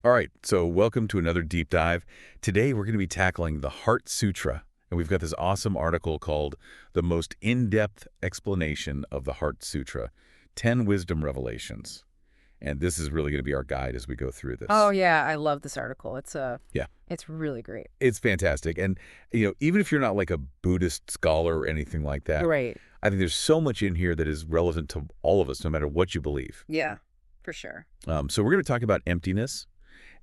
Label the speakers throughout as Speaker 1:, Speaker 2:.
Speaker 1: All right, so welcome to another deep dive. Today we're going to be tackling the Heart Sutra, and we've got this awesome article called The Most In-Depth Explanation of the Heart Sutra, 10 Wisdom Revelations. And this is really going to be our guide as we go through
Speaker 2: Oh
Speaker 1: this.
Speaker 2: yeah, I love this article.
Speaker 1: Yeah,
Speaker 2: It's really great.
Speaker 1: it's fantastic. And, even if you're not like a Buddhist scholar or anything like that,
Speaker 2: Right.
Speaker 1: I think there's so much in here that is relevant to all of us, no matter what you believe.
Speaker 2: Yeah, for sure.
Speaker 1: So we're going to talk about emptiness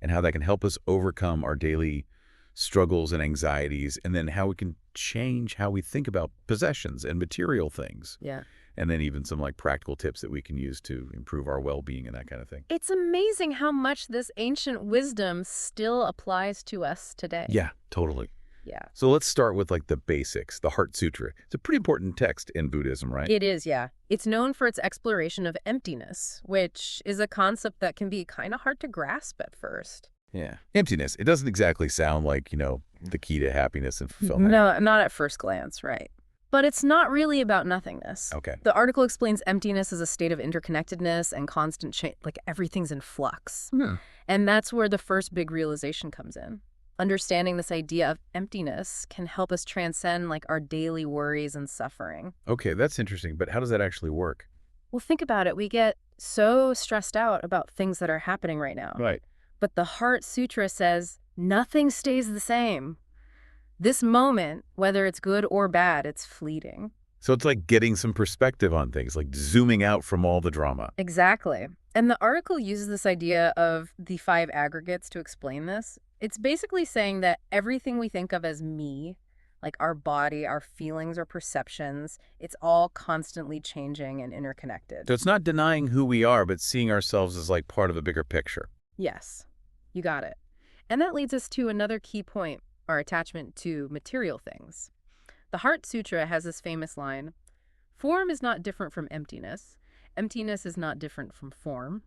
Speaker 1: and how that can help us overcome our daily struggles and anxieties, and then how we can change how we think about possessions and material things,
Speaker 2: Yeah.
Speaker 1: and then even some like practical tips that we can use to improve our well-being and that kind of thing.
Speaker 2: It's amazing how much this ancient wisdom still applies to us today.
Speaker 1: Yeah, totally.
Speaker 2: Yeah.
Speaker 1: So let's start with like the basics, the Heart Sutra. It's a pretty important text in Buddhism, right?
Speaker 2: It is, yeah. It's known for its exploration of emptiness, which is a concept that can be kind of hard to grasp at first.
Speaker 1: Yeah. Emptiness. It doesn't exactly sound like, the key to happiness and fulfillment.
Speaker 2: No, not at first glance, right. But it's not really about nothingness.
Speaker 1: Okay.
Speaker 2: The article explains emptiness as a state of interconnectedness and constant change, like everything's in flux.
Speaker 1: Hmm.
Speaker 2: And that's where the first big realization comes in. Understanding this idea of emptiness can help us transcend like our daily worries and suffering.
Speaker 1: Okay, that's interesting, but how does that actually work?
Speaker 2: Well, think about it. We get so stressed out about things that are happening right now.
Speaker 1: Right.
Speaker 2: But the Heart Sutra says nothing stays the same. This moment, whether it's good or bad, it's fleeting.
Speaker 1: So it's like getting some perspective on things, like zooming out from all the drama.
Speaker 2: Exactly. And the article uses this idea of the five aggregates to explain this. It's basically saying that everything we think of as me, like our body, our feelings, our perceptions, it's all constantly changing and interconnected.
Speaker 1: So it's not denying who we are, but seeing ourselves as like part of a bigger picture.
Speaker 2: Yes, you got it. And that leads us to another key point, our attachment to material things. The Heart Sutra has this famous line, form is not different from emptiness. Emptiness is not different from form.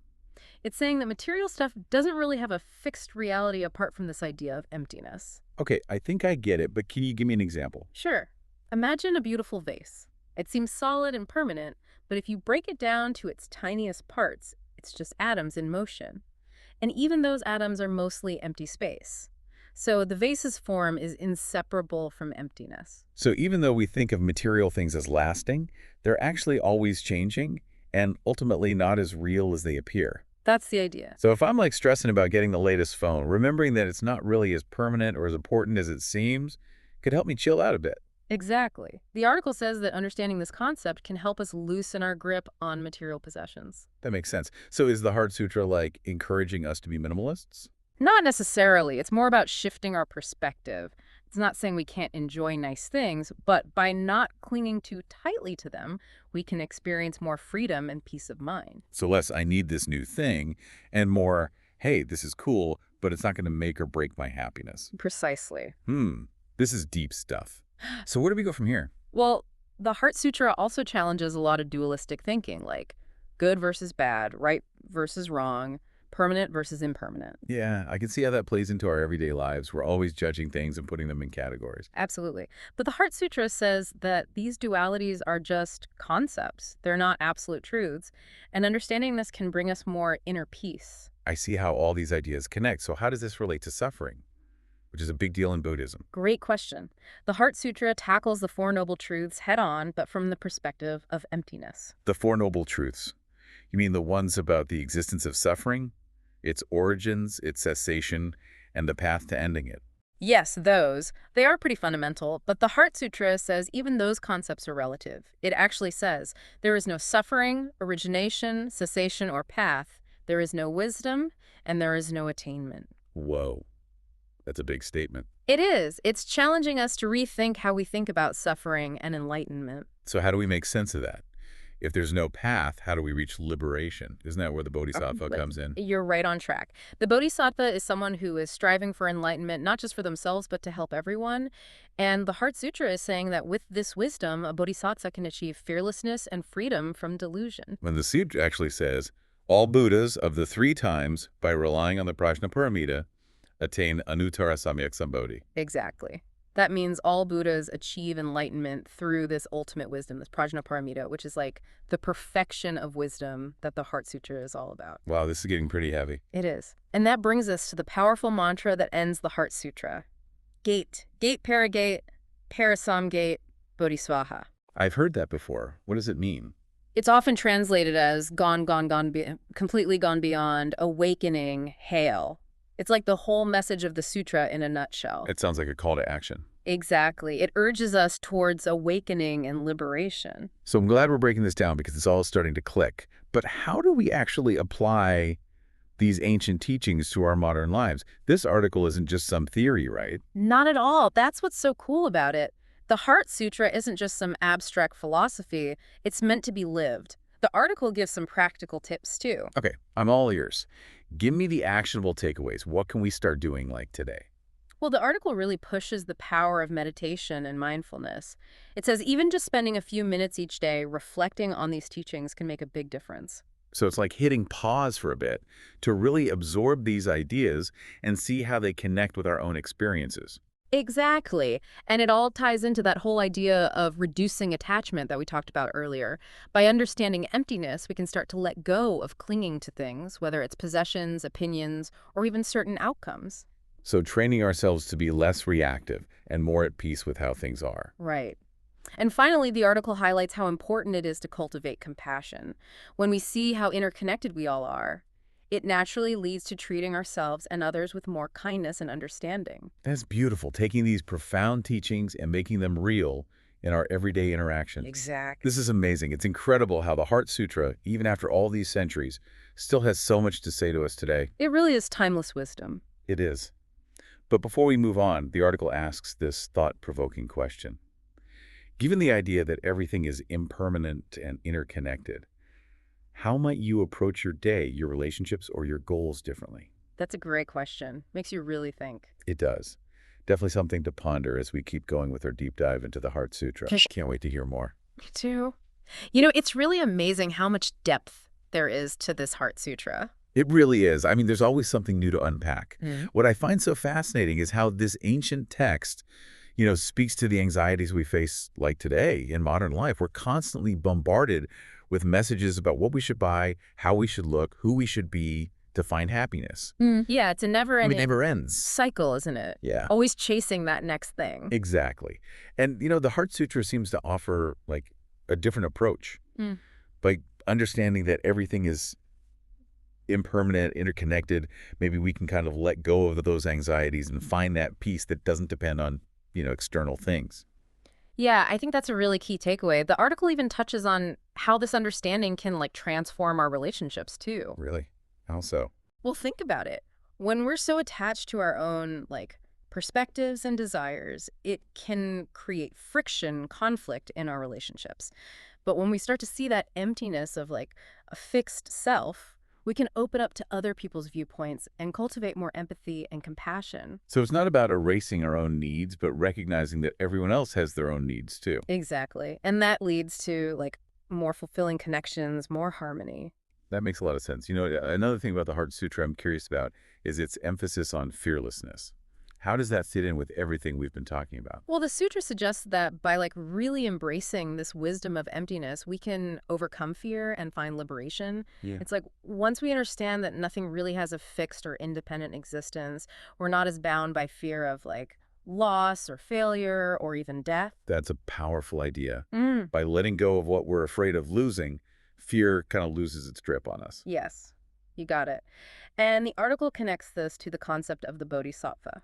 Speaker 2: It's saying that material stuff doesn't really have a fixed reality apart from this idea of emptiness.
Speaker 1: Okay, I think I get it, but can you give me an example?
Speaker 2: Sure. Imagine a beautiful vase. It seems solid and permanent, but if you break it down to its tiniest parts, it's just atoms in motion. And even those atoms are mostly empty space. So the vase's form is inseparable from emptiness.
Speaker 1: So even though we think of material things as lasting, they're actually always changing and ultimately not as real as they appear.
Speaker 2: That's the idea.
Speaker 1: So if I'm like stressing about getting the latest phone, remembering that it's not really as permanent or as important as it seems could help me chill out a bit.
Speaker 2: Exactly. The article says that understanding this concept can help us loosen our grip on material possessions.
Speaker 1: That makes sense. So is the Heart Sutra like encouraging us to be minimalists?
Speaker 2: Not necessarily. It's more about shifting our perspective. It's not saying we can't enjoy nice things, but by not clinging too tightly to them, we can experience more freedom and peace of mind.
Speaker 1: So less, I need this new thing, and more, hey, this is cool, but it's not going to make or break my happiness.
Speaker 2: Precisely.
Speaker 1: This is deep stuff. So where do we go from here?
Speaker 2: Well, the Heart Sutra also challenges a lot of dualistic thinking, like good versus bad, right versus wrong, permanent versus impermanent.
Speaker 1: Yeah, I can see how that plays into our everyday lives. We're always judging things and putting them in categories.
Speaker 2: Absolutely. But the Heart Sutra says that these dualities are just concepts. They're not absolute truths. And understanding this can bring us more inner peace.
Speaker 1: I see how all these ideas connect. So how does this relate to suffering, which is a big deal in Buddhism?
Speaker 2: Great question. The Heart Sutra tackles the Four Noble Truths head on, but from the perspective of emptiness.
Speaker 1: The Four Noble Truths. You mean the ones about the existence of suffering, its origins, its cessation, and the path to ending it?
Speaker 2: Yes, those. They are pretty fundamental, but the Heart Sutra says even those concepts are relative. It actually says there is no suffering, origination, cessation, or path. There is no wisdom, and there is no attainment.
Speaker 1: Whoa, that's a big statement.
Speaker 2: It is. It's challenging us to rethink how we think about suffering and enlightenment.
Speaker 1: So how do we make sense of that? If there's no path, how do we reach liberation? Isn't that where the Bodhisattva comes in?
Speaker 2: You're right on track. The Bodhisattva is someone who is striving for enlightenment, not just for themselves, but to help everyone. And the Heart Sutra is saying that with this wisdom, a Bodhisattva can achieve fearlessness and freedom from delusion.
Speaker 1: When the Sutra actually says, all Buddhas of the three times, by relying on the Prajnaparamita, attain Anuttara Samyak Sambodhi.
Speaker 2: Exactly. That means all Buddhas achieve enlightenment through this ultimate wisdom, this prajnaparamita, which is like the perfection of wisdom that the Heart Sutra is all about.
Speaker 1: Wow, this is getting pretty heavy.
Speaker 2: It is. And that brings us to the powerful mantra that ends the Heart Sutra. Gate, gate paragate, parasamgate, bodhisvaha.
Speaker 1: I've heard that before. What does it mean?
Speaker 2: It's often translated as gone, gone, gone, completely gone beyond, awakening, hail. It's like the whole message of the sutra in a nutshell.
Speaker 1: It sounds like a call to action.
Speaker 2: Exactly. It urges us towards awakening and liberation.
Speaker 1: So I'm glad we're breaking this down because it's all starting to click. But how do we actually apply these ancient teachings to our modern lives? This article isn't just some theory, right?
Speaker 2: Not at all. That's what's so cool about it. The Heart Sutra isn't just some abstract philosophy. It's meant to be lived. The article gives some practical tips, too.
Speaker 1: Okay, I'm all ears. Give me the actionable takeaways. What can we start doing like today?
Speaker 2: Well, the article really pushes the power of meditation and mindfulness. It says even just spending a few minutes each day reflecting on these teachings can make a big difference.
Speaker 1: So it's like hitting pause for a bit to really absorb these ideas and see how they connect with our own experiences.
Speaker 2: Exactly. And it all ties into that whole idea of reducing attachment that we talked about earlier. By understanding emptiness, we can start to let go of clinging to things, whether it's possessions, opinions, or even certain outcomes.
Speaker 1: So training ourselves to be less reactive and more at peace with how things are.
Speaker 2: Right. And finally, the article highlights how important it is to cultivate compassion. When we see how interconnected we all are, it naturally leads to treating ourselves and others with more kindness and understanding.
Speaker 1: That's beautiful, taking these profound teachings and making them real in our everyday interactions.
Speaker 2: Exactly.
Speaker 1: This is amazing. It's incredible how the Heart Sutra, even after all these centuries, still has so much to say to us today.
Speaker 2: It really is timeless wisdom.
Speaker 1: It is. But before we move on, the article asks this thought-provoking question. Given the idea that everything is impermanent and interconnected, how might you approach your day, your relationships, or your goals differently?
Speaker 2: That's a great question. Makes you really think.
Speaker 1: It does. Definitely something to ponder as we keep going with our deep dive into the Heart Sutra. Can't wait to hear more.
Speaker 2: Me too. You know, it's really amazing how much depth there is to this Heart Sutra.
Speaker 1: It really is. I mean, there's always something new to unpack.
Speaker 2: Mm.
Speaker 1: What I find so fascinating is how this ancient text, speaks to the anxieties we face like today in modern life. We're constantly bombarded with messages about what we should buy, how we should look, who we should be to find happiness.
Speaker 2: Yeah, it's a never-ending
Speaker 1: It never ends.
Speaker 2: cycle, isn't it?
Speaker 1: Yeah,
Speaker 2: Always chasing that next thing.
Speaker 1: exactly. And, the Heart Sutra seems to offer, like, a different approach.
Speaker 2: Mm.
Speaker 1: By understanding that everything is impermanent, interconnected, maybe we can kind of let go of those anxieties and find that peace that doesn't depend on, external things.
Speaker 2: Yeah, I think that's a really key takeaway. The article even touches on how this understanding can transform our relationships too.
Speaker 1: Really? How so?
Speaker 2: Well, think about it. When we're so attached to our own perspectives and desires, it can create friction, conflict in our relationships. But when we start to see that emptiness of a fixed self, we can open up to other people's viewpoints and cultivate more empathy and compassion.
Speaker 1: So it's not about erasing our own needs, but recognizing that everyone else has their own needs too.
Speaker 2: Exactly. And that leads to more fulfilling connections, more harmony.
Speaker 1: That makes a lot of sense. Another thing about the Heart Sutra I'm curious about is its emphasis on fearlessness. How does that fit in with everything we've been talking about?
Speaker 2: Well, the sutra suggests that by really embracing this wisdom of emptiness, we can overcome fear and find liberation.
Speaker 1: Yeah.
Speaker 2: It's once we understand that nothing really has a fixed or independent existence, we're not as bound by fear of loss or failure or even death.
Speaker 1: That's a powerful idea.
Speaker 2: Mm.
Speaker 1: By letting go of what we're afraid of losing, fear kind of loses its grip on us.
Speaker 2: Yes, you got it. And the article connects this to the concept of the bodhisattva.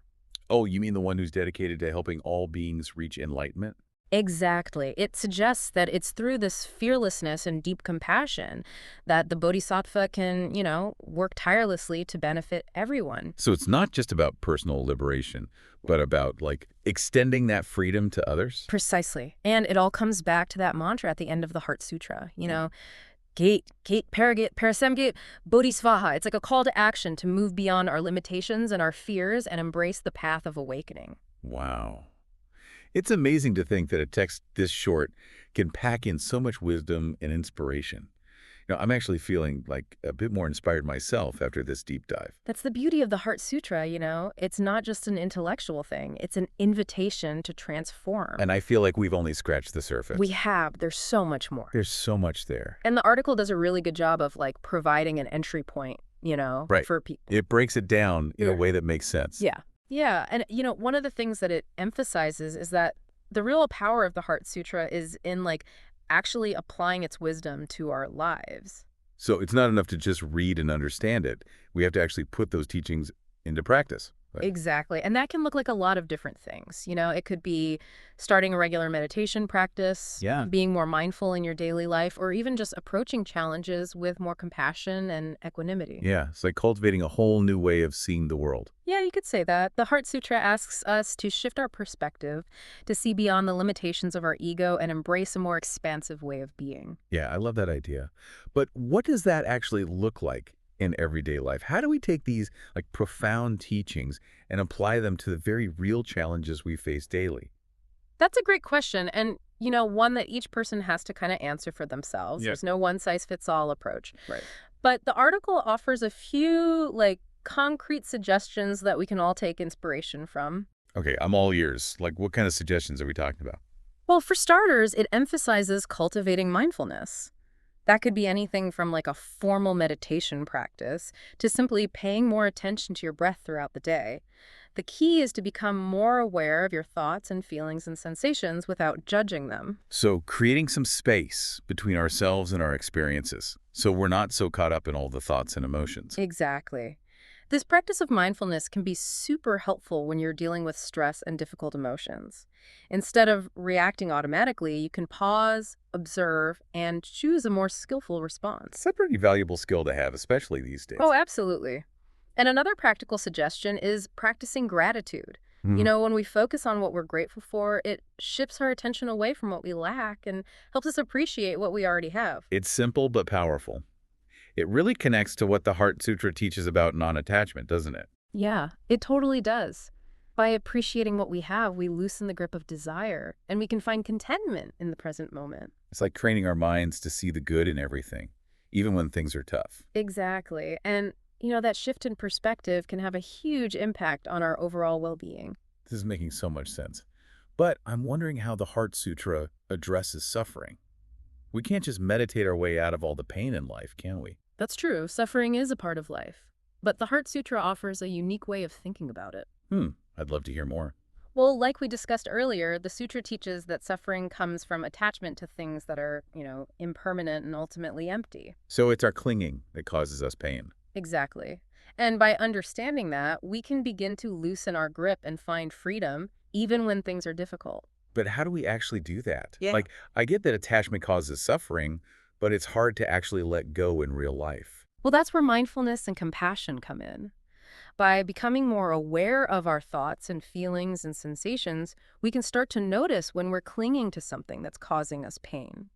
Speaker 1: Oh, you mean the one who's dedicated to helping all beings reach enlightenment?
Speaker 2: Exactly. It suggests that it's through this fearlessness and deep compassion that the bodhisattva can, work tirelessly to benefit everyone.
Speaker 1: So it's not just about personal liberation, but about, extending that freedom to others?
Speaker 2: Precisely. And it all comes back to that mantra at the end of the Heart Sutra, Gate, paragate, parasamgate, bodhisvaha. It's like a call to action to move beyond our limitations and our fears and embrace the path of awakening.
Speaker 1: Wow. It's amazing to think that a text this short can pack in so much wisdom and inspiration. I'm actually feeling like a bit more inspired myself after this deep dive.
Speaker 2: That's the beauty of the Heart Sutra, It's not just an intellectual thing. It's an invitation to transform.
Speaker 1: And I feel like we've only scratched the
Speaker 2: We
Speaker 1: surface.
Speaker 2: have. There's so much more.
Speaker 1: There's so much there.
Speaker 2: And the article does a really good job of like providing an entry point,
Speaker 1: Right.
Speaker 2: for people.
Speaker 1: It breaks it down in a
Speaker 2: Yeah.
Speaker 1: way that makes sense.
Speaker 2: Yeah. Yeah. And, one of the things that it emphasizes is that the real power of the Heart Sutra is in like actually applying its wisdom to our lives.
Speaker 1: So it's not enough to just read and understand it. We have to actually put those teachings into practice. Right.
Speaker 2: Exactly. And that can look like a lot of different things. It could be starting a regular meditation practice,
Speaker 1: Yeah.
Speaker 2: being more mindful in your daily life, or even just approaching challenges with more compassion and equanimity.
Speaker 1: Yeah, it's like cultivating a whole new way of seeing the world.
Speaker 2: Yeah, you could say that. The Heart Sutra asks us to shift our perspective, to see beyond the limitations of our ego and embrace a more expansive way of being.
Speaker 1: Yeah, I love that idea. But what does that actually look like in everyday life? How do we take these like profound teachings and apply them to the very real challenges we face daily?
Speaker 2: That's a great question. And, one that each person has to kind of answer for themselves.
Speaker 1: Yeah.
Speaker 2: There's no one-size-fits-all approach.
Speaker 1: Right.
Speaker 2: But the article offers a few, like, concrete suggestions that we can all take inspiration from.
Speaker 1: Okay, I'm all ears. Like, what kind of suggestions are we talking about?
Speaker 2: Well, for starters, it emphasizes cultivating mindfulness. That could be anything from like a formal meditation practice to simply paying more attention to your breath throughout the day. The key is to become more aware of your thoughts and feelings and sensations without judging them.
Speaker 1: So creating some space between ourselves and our experiences, so we're not so caught up in all the thoughts and emotions.
Speaker 2: Exactly. This practice of mindfulness can be super helpful when you're dealing with stress and difficult emotions. Instead of reacting automatically, you can pause, observe, and choose a more skillful response.
Speaker 1: It's a pretty valuable skill to have, especially these days.
Speaker 2: Oh, absolutely. And another practical suggestion is practicing gratitude.
Speaker 1: Mhm.
Speaker 2: When we focus on what we're grateful for, it shifts our attention away from what we lack and helps us appreciate what we already have.
Speaker 1: It's simple but powerful. It really connects to what the Heart Sutra teaches about non-attachment, doesn't it?
Speaker 2: Yeah, it totally does. By appreciating what we have, we loosen the grip of desire, and we can find contentment in the present moment.
Speaker 1: It's like training our minds to see the good in everything, even when things are tough.
Speaker 2: Exactly. And, that shift in perspective can have a huge impact on our overall well-being.
Speaker 1: This is making so much sense. But I'm wondering how the Heart Sutra addresses suffering. We can't just meditate our way out of all the pain in life, can we?
Speaker 2: That's true. Suffering is a part of life. But the Heart Sutra offers a unique way of thinking about it.
Speaker 1: I'd love to hear more.
Speaker 2: Well, like we discussed earlier, the sutra teaches that suffering comes from attachment to things that are, impermanent and ultimately empty.
Speaker 1: So it's our clinging that causes us pain.
Speaker 2: Exactly. And by understanding that, we can begin to loosen our grip and find freedom, even when things are difficult.
Speaker 1: But how do we actually do that?
Speaker 2: Yeah.
Speaker 1: Like, I get that attachment causes suffering, but it's hard to actually let go in real life.
Speaker 2: Well, that's where mindfulness and compassion come in. By becoming more aware of our thoughts and feelings and sensations, we can start to notice when we're clinging to something that's causing us pain.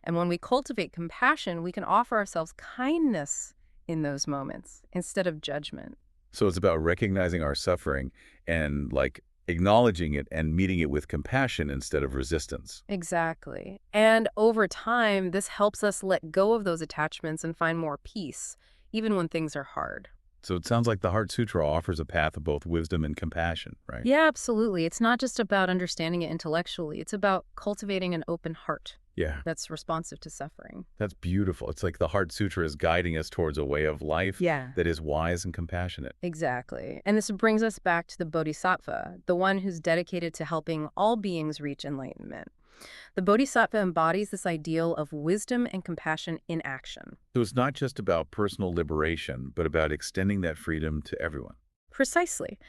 Speaker 2: And when we cultivate compassion, we can offer ourselves kindness in those moments instead of judgment.
Speaker 1: So it's about recognizing our suffering and like acknowledging it and meeting it with compassion instead of resistance.
Speaker 2: Exactly. And over time, this helps us let go of those attachments and find more peace, even when things are hard.
Speaker 1: So it sounds like the Heart Sutra offers a path of both wisdom and compassion, right?
Speaker 2: Yeah, absolutely. It's not just about understanding it intellectually. It's about cultivating an open heart
Speaker 1: Yeah,
Speaker 2: that's responsive to suffering.
Speaker 1: that's beautiful. It's like the Heart Sutra is guiding us towards a way of life
Speaker 2: Yeah.
Speaker 1: that is wise and compassionate.
Speaker 2: Exactly. And this brings us back to the Bodhisattva, the one who's dedicated to helping all beings reach enlightenment. The Bodhisattva embodies this ideal of wisdom and compassion in action.
Speaker 1: So it's not just about personal liberation, but about extending that freedom to everyone.
Speaker 2: Precisely.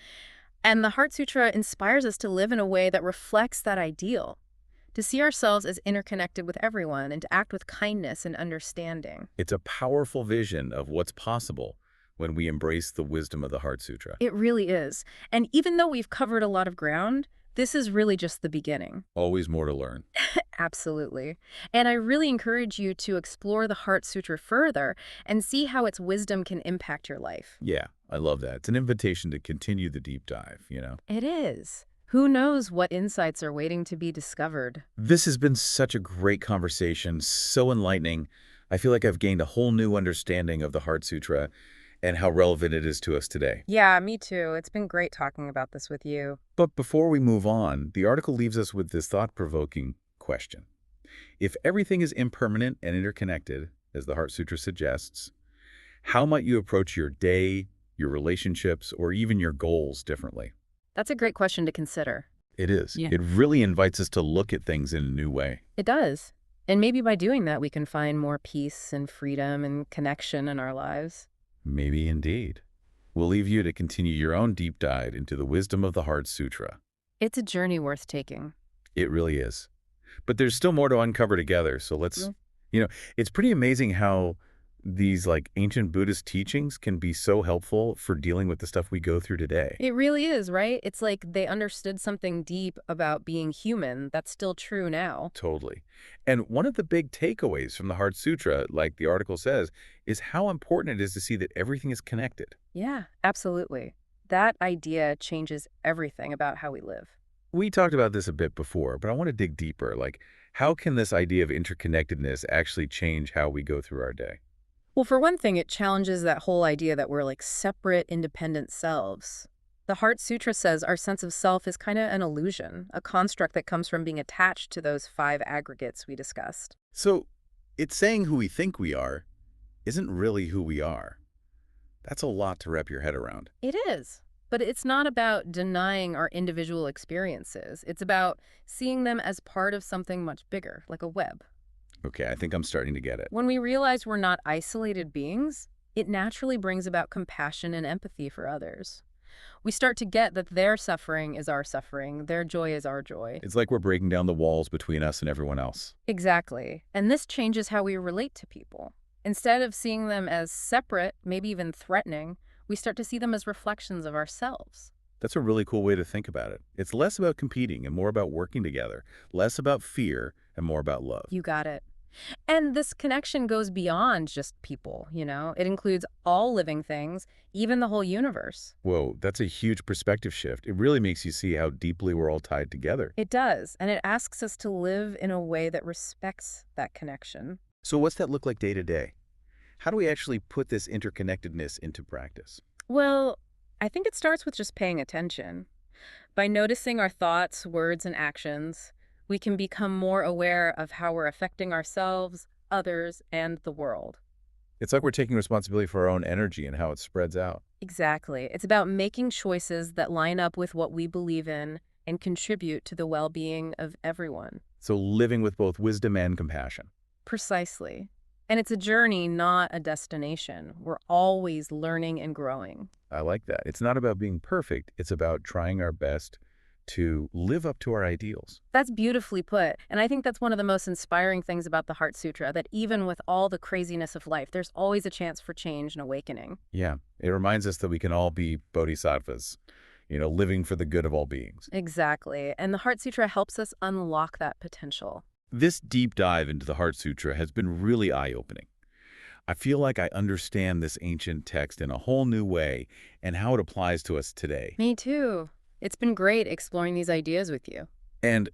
Speaker 2: And the Heart Sutra inspires us to live in a way that reflects that ideal, to see ourselves as interconnected with everyone and to act with kindness and understanding.
Speaker 1: It's a powerful vision of what's possible when we embrace the wisdom of the Heart Sutra.
Speaker 2: It really is. And even though we've covered a lot of ground, this is really just the beginning.
Speaker 1: Always more to learn.
Speaker 2: Absolutely. And I really encourage you to explore the Heart Sutra further and see how its wisdom can impact your life.
Speaker 1: Yeah, I love that. It's an invitation to continue the deep dive.
Speaker 2: It is. Who knows what insights are waiting to be discovered?
Speaker 1: This has been such a great conversation, so enlightening. I feel like I've gained a whole new understanding of the Heart Sutra and how relevant it is to us today.
Speaker 2: Yeah, me too. It's been great talking about this with you.
Speaker 1: But before we move on, the article leaves us with this thought-provoking question. If everything is impermanent and interconnected, as the Heart Sutra suggests, how might you approach your day, your relationships, or even your goals differently?
Speaker 2: That's a great question to consider.
Speaker 1: It is.
Speaker 2: Yeah.
Speaker 1: It really invites us to look at things in a new way.
Speaker 2: It does. And maybe by doing that, we can find more peace and freedom and connection in our lives.
Speaker 1: Maybe indeed. We'll leave you to continue your own deep dive into the wisdom of the Heart Sutra.
Speaker 2: It's a journey worth taking.
Speaker 1: It really is. But there's still more to uncover together, so let's, it's pretty amazing how these ancient Buddhist teachings can be so helpful for dealing with the stuff we go through today.
Speaker 2: It really is, right? It's like they understood something deep about being human that's still true now.
Speaker 1: Totally. And one of the big takeaways from the Heart Sutra, like the article says, is how important it is to see that everything is connected.
Speaker 2: Yeah, absolutely. That idea changes everything about how we live.
Speaker 1: We talked about this a bit before, but I want to dig deeper. How can this idea of interconnectedness actually change how we go through our day?
Speaker 2: Well, for one thing, it challenges that whole idea that we're like separate, independent selves. The Heart Sutra says our sense of self is kind of an illusion, a construct that comes from being attached to those 5 aggregates we discussed.
Speaker 1: So it's saying who we think we are isn't really who we are. That's a lot to wrap your head around.
Speaker 2: It is. But it's not about denying our individual experiences. It's about seeing them as part of something much bigger, like a web.
Speaker 1: Okay, I think I'm starting to get it.
Speaker 2: When we realize we're not isolated beings, it naturally brings about compassion and empathy for others. We start to get that their suffering is our suffering, their joy is our joy.
Speaker 1: It's like we're breaking down the walls between us and everyone else.
Speaker 2: Exactly. And this changes how we relate to people. Instead of seeing them as separate, maybe even threatening, we start to see them as reflections of ourselves.
Speaker 1: That's a really cool way to think about it. It's less about competing and more about working together, less about fear and more about love.
Speaker 2: You got it. And this connection goes beyond just people, It includes all living things, even the whole universe.
Speaker 1: Whoa, that's a huge perspective shift. It really makes you see how deeply we're all tied together.
Speaker 2: It does, and it asks us to live in a way that respects that connection.
Speaker 1: So what's that look like day to day? How do we actually put this interconnectedness into practice?
Speaker 2: Well, I think it starts with just paying attention. By noticing our thoughts, words, and actions, we can become more aware of how we're affecting ourselves, others, and the world.
Speaker 1: It's like we're taking responsibility for our own energy and how it spreads out.
Speaker 2: Exactly. It's about making choices that line up with what we believe in and contribute to the well-being of everyone.
Speaker 1: So living with both wisdom and compassion.
Speaker 2: Precisely. And it's a journey, not a destination. We're always learning and growing.
Speaker 1: I like that. It's not about being perfect. It's about trying our best to live up to our ideals.
Speaker 2: That's beautifully put. And I think that's one of the most inspiring things about the Heart Sutra, that even with all the craziness of life, there's always a chance for change and awakening.
Speaker 1: Yeah, it reminds us that we can all be bodhisattvas, living for the good of all beings.
Speaker 2: Exactly. And the Heart Sutra helps us unlock that potential.
Speaker 1: This deep dive into the Heart Sutra has been really eye-opening. I feel like I understand this ancient text in a whole new way and how it applies to us today.
Speaker 2: Me too. It's been great exploring these ideas with you.
Speaker 1: And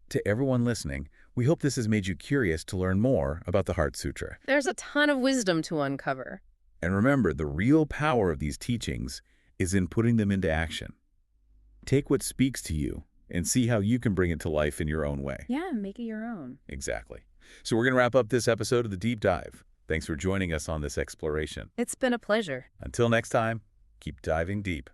Speaker 1: to everyone listening, we hope this has made you curious to learn more about the Heart Sutra.
Speaker 2: There's a ton of wisdom to uncover.
Speaker 1: And remember, the real power of these teachings is in putting them into action. Take what speaks to you and see how you can bring it to life in your own way.
Speaker 2: Yeah, make it your own.
Speaker 1: Exactly. So we're going to wrap up this episode of The Deep Dive. Thanks for joining us on this exploration.
Speaker 2: It's been a pleasure.
Speaker 1: Until next time, keep diving deep.